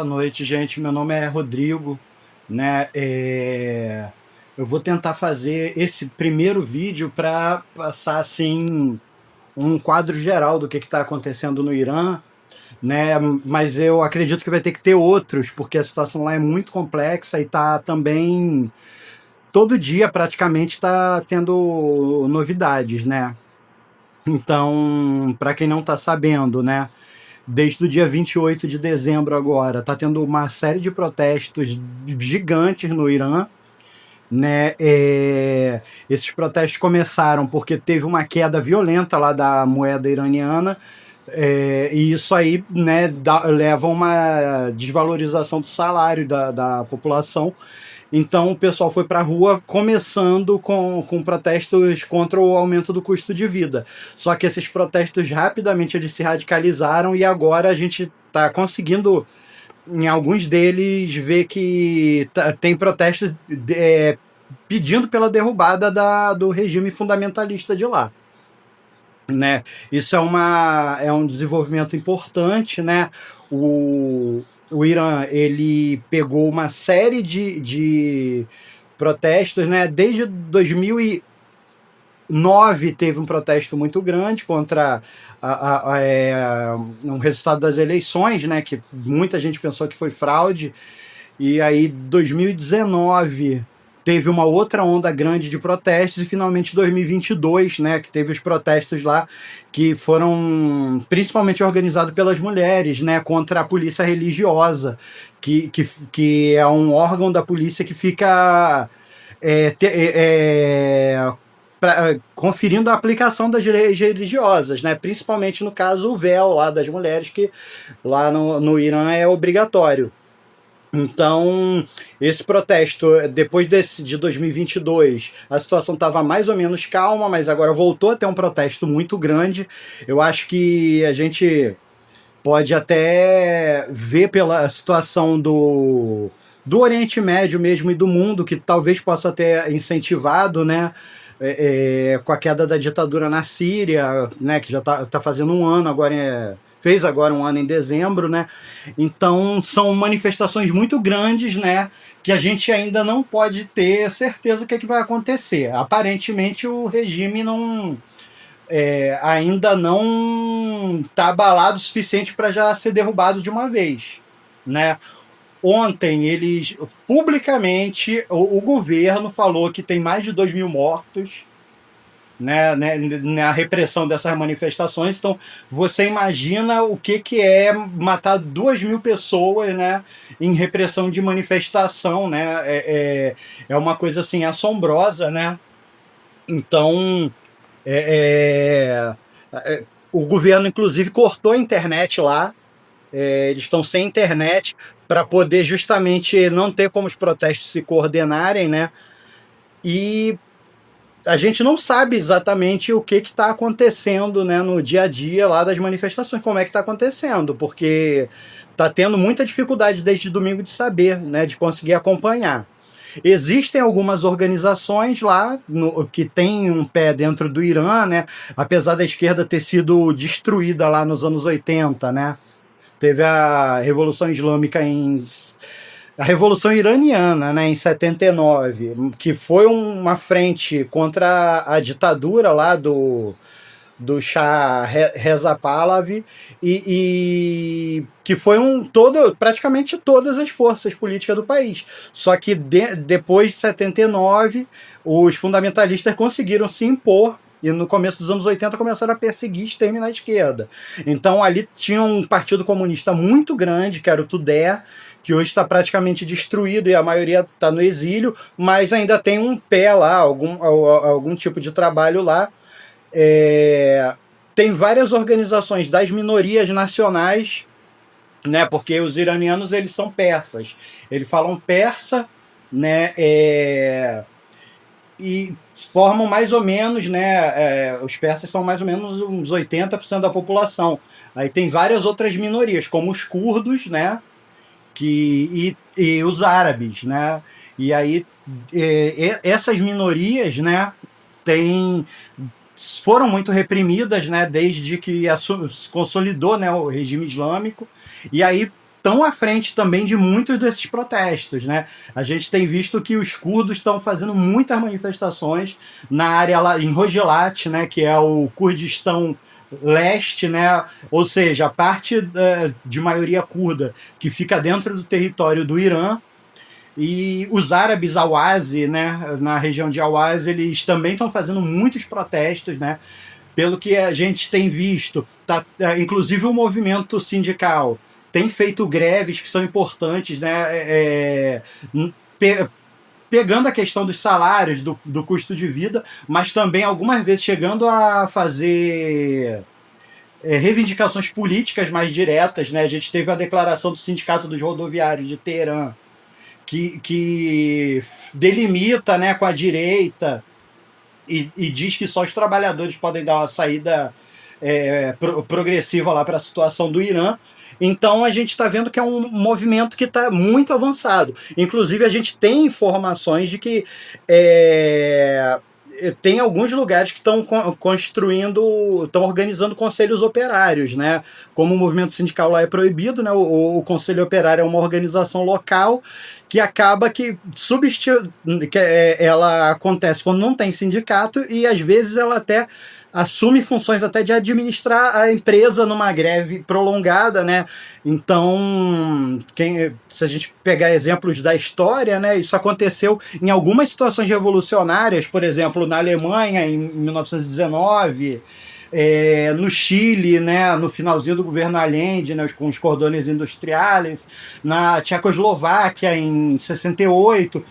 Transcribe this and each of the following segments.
Boa noite, gente. Meu nome é Rodrigo, né? Eu vou tentar fazer esse primeiro vídeo para passar assim um quadro geral do que está acontecendo no Irã, né? Mas eu acredito que vai ter que ter outros, porque a situação lá é muito complexa e tá também todo dia praticamente está tendo novidades, né? Então, para quem não está sabendo, né? Desde o dia 28 de dezembro agora, está tendo uma série de protestos gigantes no Irã, né? Esses protestos começaram porque teve uma queda violenta lá da moeda iraniana, e isso aí, né, leva a uma desvalorização do salário da população. Então o pessoal foi para a rua, começando com protestos contra o aumento do custo de vida. Só que esses protestos rapidamente eles se radicalizaram e agora a gente está conseguindo, em alguns deles, ver que tem protestos pedindo pela derrubada do regime fundamentalista de lá, né? Isso é um desenvolvimento importante, né? O Irã ele pegou uma série de protestos, né? Desde 2009 teve um protesto muito grande contra um resultado das eleições, né? Que muita gente pensou que foi fraude. E aí 2019 teve uma outra onda grande de protestos e finalmente 2022, né, que teve os protestos lá que foram principalmente organizados pelas mulheres, né, contra a polícia religiosa, que é um órgão da polícia que fica conferindo a aplicação das leis religiosas, né, principalmente no caso o véu lá das mulheres, que lá no Irã é obrigatório. Então, esse protesto, depois de 2022, a situação estava mais ou menos calma, mas agora voltou a ter um protesto muito grande. Eu acho que a gente pode até ver pela situação do Oriente Médio mesmo e do mundo, que talvez possa ter incentivado, né, com a queda da ditadura na Síria, né, que já está fazendo um ano agora, fez agora um ano em dezembro, né? Então são manifestações muito grandes, né, que a gente ainda não pode ter certeza o que vai acontecer. Aparentemente o regime não ainda não está abalado o suficiente para já ser derrubado de uma vez, né? Ontem eles publicamente o governo falou que tem mais de 2.000 mortos, né, na repressão dessas manifestações. Então você imagina o que é matar 2.000 pessoas, né, em repressão de manifestação, né? É uma coisa assim assombrosa, né? Então o governo inclusive cortou a internet lá. Eles estão sem internet para poder justamente não ter como os protestos se coordenarem, né? E a gente não sabe exatamente o que está acontecendo, né, no dia a dia lá das manifestações, como é que está acontecendo, porque está tendo muita dificuldade desde domingo de saber, né, de conseguir acompanhar. Existem algumas organizações lá que têm um pé dentro do Irã, né, apesar da esquerda ter sido destruída lá nos anos 80, né? Teve a Revolução Islâmica a Revolução Iraniana, né, em 79, que foi uma frente contra a ditadura lá do Shah Reza Pahlavi, e que foi praticamente todas as forças políticas do país. Só que depois de 79, os fundamentalistas conseguiram se impor, e no começo dos anos 80 começaram a perseguir e exterminar a esquerda. Então ali tinha um partido comunista muito grande, que era o Tudeh, que hoje está praticamente destruído e a maioria está no exílio, mas ainda tem um pé lá, algum tipo de trabalho lá. Tem várias organizações das minorias nacionais, né, porque os iranianos eles são persas, eles falam persa, né, e formam mais ou menos, né, os persas são mais ou menos uns 80% da população. Aí tem várias outras minorias, como os curdos, né, e os árabes, né, e aí essas minorias, né, foram muito reprimidas, né, desde que se consolidou, né, o regime islâmico. E aí estão à frente também de muitos desses protestos, né? A gente tem visto que os curdos estão fazendo muitas manifestações na área lá em Rojilat, né, que é o Kurdistão leste, né? Ou seja, a parte de maioria curda que fica dentro do território do Irã. E os árabes Awazi, né, na região de Awaz, eles também estão fazendo muitos protestos, né? Pelo que a gente tem visto, inclusive o movimento sindical tem feito greves que são importantes, né? Pegando a questão dos salários, do custo de vida, mas também algumas vezes chegando a fazer reivindicações políticas mais diretas, né? A gente teve a declaração do Sindicato dos Rodoviários de Teherã, que delimita, né, com a direita e diz que só os trabalhadores podem dar uma saída progressiva lá para a situação do Irã. Então a gente está vendo que é um movimento que está muito avançado. Inclusive a gente tem informações de que tem alguns lugares que estão estão organizando conselhos operários, né? Como o movimento sindical lá é proibido, né? O Conselho Operário é uma organização local que acaba que ela acontece quando não tem sindicato e às vezes ela até assume funções até de administrar a empresa numa greve prolongada, né? Então, se a gente pegar exemplos da história, né, isso aconteceu em algumas situações revolucionárias, por exemplo, na Alemanha, em 1919, no Chile, né, no finalzinho do governo Allende, né, com os cordões industriais, na Tchecoslováquia, em 68,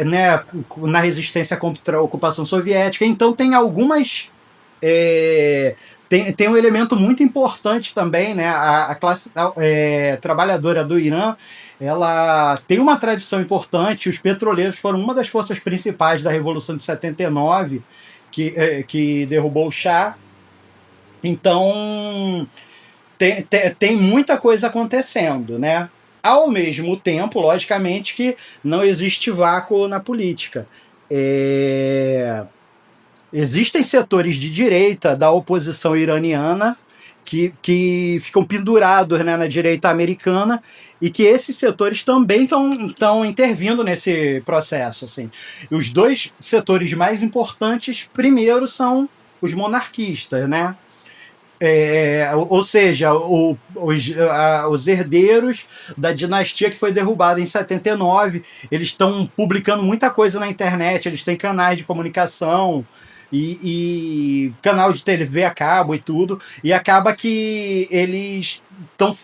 né, na resistência contra a ocupação soviética. Então, tem algumas... Tem um elemento muito importante também, né? A classe trabalhadora do Irã, ela tem uma tradição importante. Os petroleiros foram uma das forças principais da Revolução de 79, que derrubou o Shah. Então, tem muita coisa acontecendo, né? Ao mesmo tempo, logicamente, que não existe vácuo na política. Existem setores de direita da oposição iraniana que ficam pendurados, né, na direita americana e que esses setores também estão intervindo nesse processo. Assim. Os dois setores mais importantes, primeiro, são os monarquistas, né? Ou seja, os herdeiros da dinastia que foi derrubada em 79, eles estão publicando muita coisa na internet, eles têm canais de comunicação, e canal de TV a cabo e tudo, e acaba que eles estão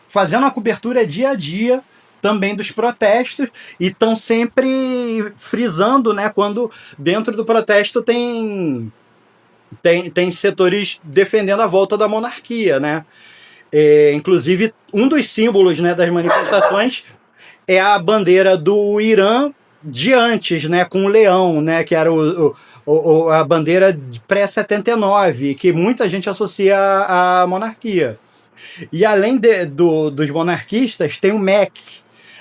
fazendo a cobertura dia a dia também dos protestos e estão sempre frisando, né, quando dentro do protesto tem setores defendendo a volta da monarquia, né? Inclusive, um dos símbolos, né, das manifestações é a bandeira do Irã de antes, né, com o leão, né, que era a bandeira pré-79, que muita gente associa à monarquia. E além dos monarquistas, tem o MEC,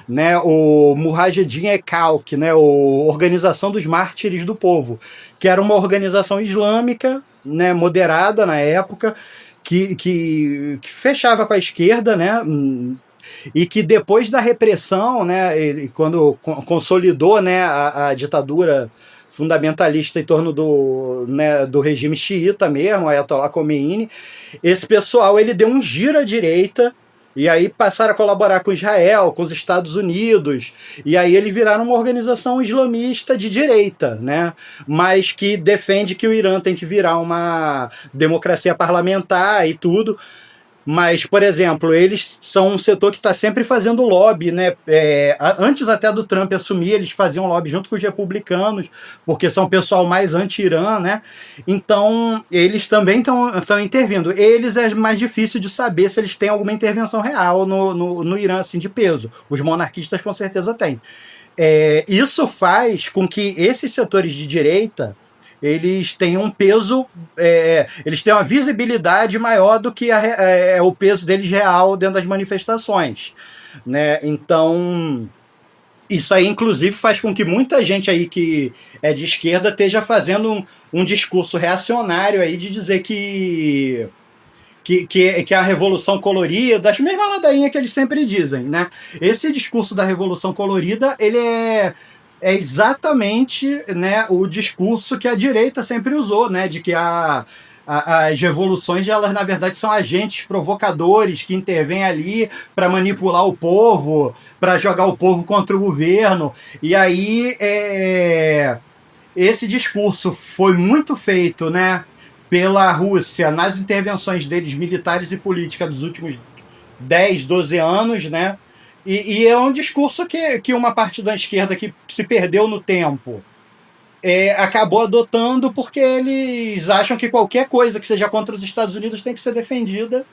né, o Mujahedin Ekhalq, né, Organização dos Mártires do Povo, que era uma organização islâmica, né, moderada na época, que fechava com a esquerda, né, e que depois da repressão, né, quando consolidou, né, a ditadura fundamentalista em torno do regime xiita mesmo, Ayatollah Khomeini, esse pessoal ele deu um giro à direita e aí passaram a colaborar com Israel, com os Estados Unidos, e aí eles viraram uma organização islamista de direita, né? Mas que defende que o Irã tem que virar uma democracia parlamentar e tudo. Mas, por exemplo, eles são um setor que está sempre fazendo lobby, né? Antes até do Trump assumir, eles faziam lobby junto com os republicanos, porque são o pessoal mais anti-Irã, né? Então, eles também estão intervindo. Eles é mais difícil de saber se eles têm alguma intervenção real no Irã, assim, de peso. Os monarquistas com certeza têm. Isso faz com que esses setores de direita eles têm um peso, eles têm uma visibilidade maior do que o peso deles real dentro das manifestações, né? Então, isso aí, inclusive, faz com que muita gente aí que é de esquerda esteja fazendo um discurso reacionário aí de dizer que que é a Revolução Colorida, as mesmas ladainhas que eles sempre dizem, né? Esse discurso da Revolução Colorida, ele é exatamente, né, o discurso que a direita sempre usou, né? De que as revoluções, elas na verdade são agentes provocadores que intervêm ali para manipular o povo, para jogar o povo contra o governo. E aí esse discurso foi muito feito, né, pela Rússia nas intervenções deles militares e políticas dos últimos 10, 12 anos, né? E é um discurso que uma parte da esquerda que se perdeu no tempo acabou adotando, porque eles acham que qualquer coisa que seja contra os Estados Unidos tem que ser defendida,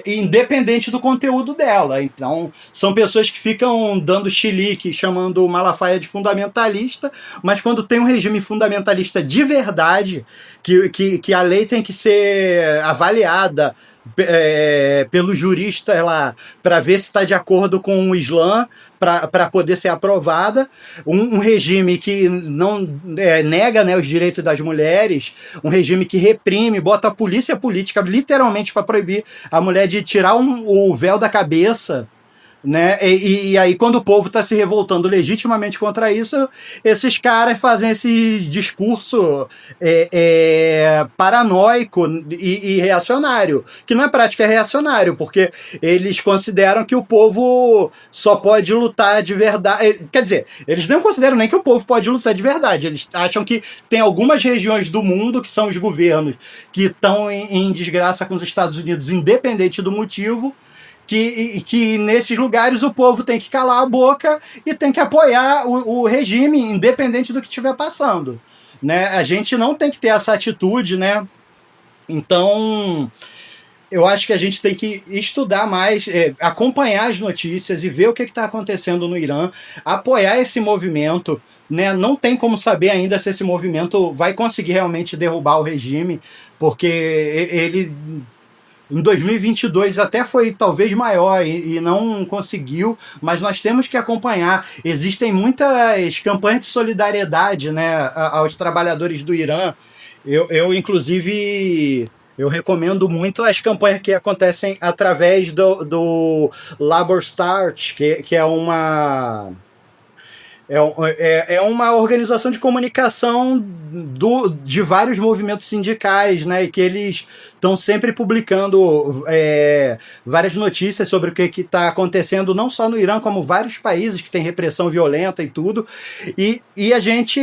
independente do conteúdo dela. Então, são pessoas que ficam dando chilique, chamando o Malafaia de fundamentalista, mas quando tem um regime fundamentalista de verdade, que a lei tem que ser avaliada pelo jurista lá, para ver se está de acordo com o Islã, para poder ser aprovada, um regime que não nega, né, os direitos das mulheres, um regime que reprime, bota a polícia política literalmente para proibir a mulher de tirar o véu da cabeça, né? E aí, quando o povo está se revoltando legitimamente contra isso, esses caras fazem esse discurso paranoico e reacionário, que na prática é reacionário, porque eles consideram que o povo só pode lutar de verdade. Quer dizer, eles não consideram nem que o povo pode lutar de verdade, eles acham que tem algumas regiões do mundo, que são os governos, que estão em desgraça com os Estados Unidos, independente do motivo, que nesses lugares o povo tem que calar a boca e tem que apoiar o regime, independente do que estiver passando, né? A gente não tem que ter essa atitude, né? Então, eu acho que a gente tem que estudar mais, acompanhar as notícias e ver o que está acontecendo no Irã, apoiar esse movimento, né? Não tem como saber ainda se esse movimento vai conseguir realmente derrubar o regime, porque ele em 2022 até foi talvez maior e não conseguiu, mas nós temos que acompanhar. Existem muitas campanhas de solidariedade, né, aos trabalhadores do Irã. Inclusive, eu recomendo muito as campanhas que acontecem através do Labor Start, que é uma... É uma organização de comunicação de vários movimentos sindicais, né? E que eles estão sempre publicando várias notícias sobre o que está acontecendo, não só no Irã, como vários países que têm repressão violenta e tudo. E a gente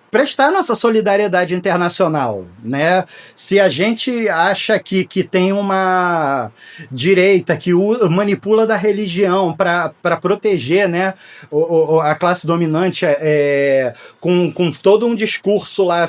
prestar nossa solidariedade internacional, né? Se a gente acha que tem uma direita que manipula da religião para proteger, né, a classe dominante com todo um discurso lá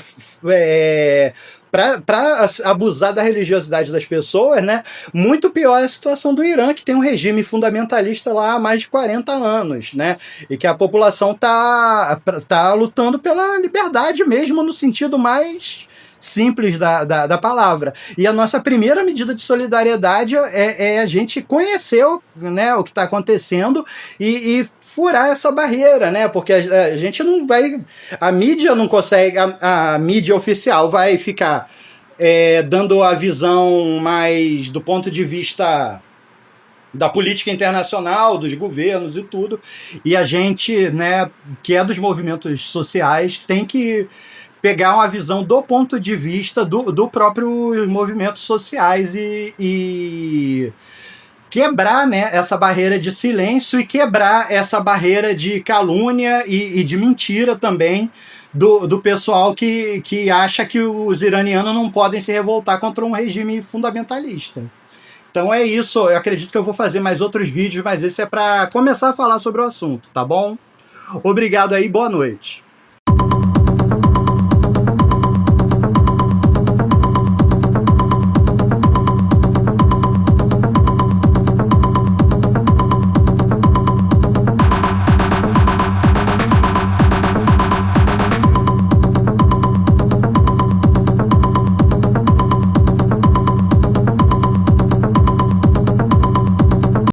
para abusar da religiosidade das pessoas, né? Muito pior é a situação do Irã, que tem um regime fundamentalista lá há mais de 40 anos, né? E que a população tá lutando pela liberdade mesmo, no sentido mais simples da palavra. E a nossa primeira medida de solidariedade é a gente conhecer né, o que está acontecendo e furar essa barreira, né? Porque a gente não vai... A mídia não consegue... A mídia oficial vai ficar dando a visão mais do ponto de vista da política internacional, dos governos e tudo. E a gente, né, que é dos movimentos sociais, tem que pegar uma visão do ponto de vista do próprio movimentos sociais e quebrar, né, essa barreira de silêncio e quebrar essa barreira de calúnia e de mentira também do pessoal que acha que os iranianos não podem se revoltar contra um regime fundamentalista. Então é isso, eu acredito que eu vou fazer mais outros vídeos, mas esse é para começar a falar sobre o assunto, tá bom? Obrigado aí, boa noite.